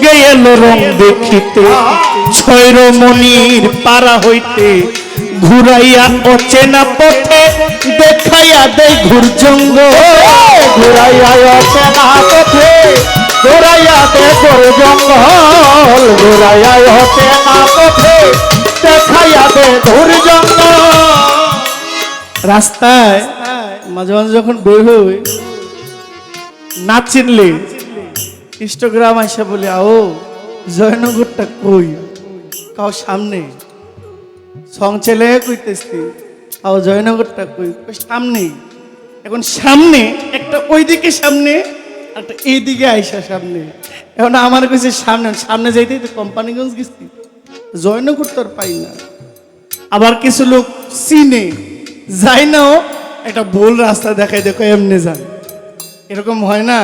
সঙ্গে এলো রং দেখিতে ছৈরমণির পাড়া হইতে ঘুরাইয়া অচেনা পথে দেখাইয়া দেয় ঘুরজঙ্গ ঘুরাইয়া অচেনা পথে ঘুরাইয়া দে ঘোর জঙ্গল ঘুরাইয়া অচেনা পথে দেখাইয়া দে ঘোর জঙ্গল। রাস্তায় মাঝে মাঝে যখন বের হই না চিনলে ইষ্টগ্রাম আইসা বলি আও জয়নগরটা কই কাও সামনে সং ছেলে কইতেছি আও জয়নগরটা কই সামনে এখন সামনে একটা ওইদিকে সামনে একটা এইদিকে আইসা সামনে এখন আমার কাছে সামনে সামনে যাইতেই তো কোম্পানিগঞ্জ গেছি জয়নগর তো আর পাই না আবার কিছু লোক চিনে যায় নাও একটা ভুল রাস্তা দেখাই দেখো এমনি যান এরকম হয় না।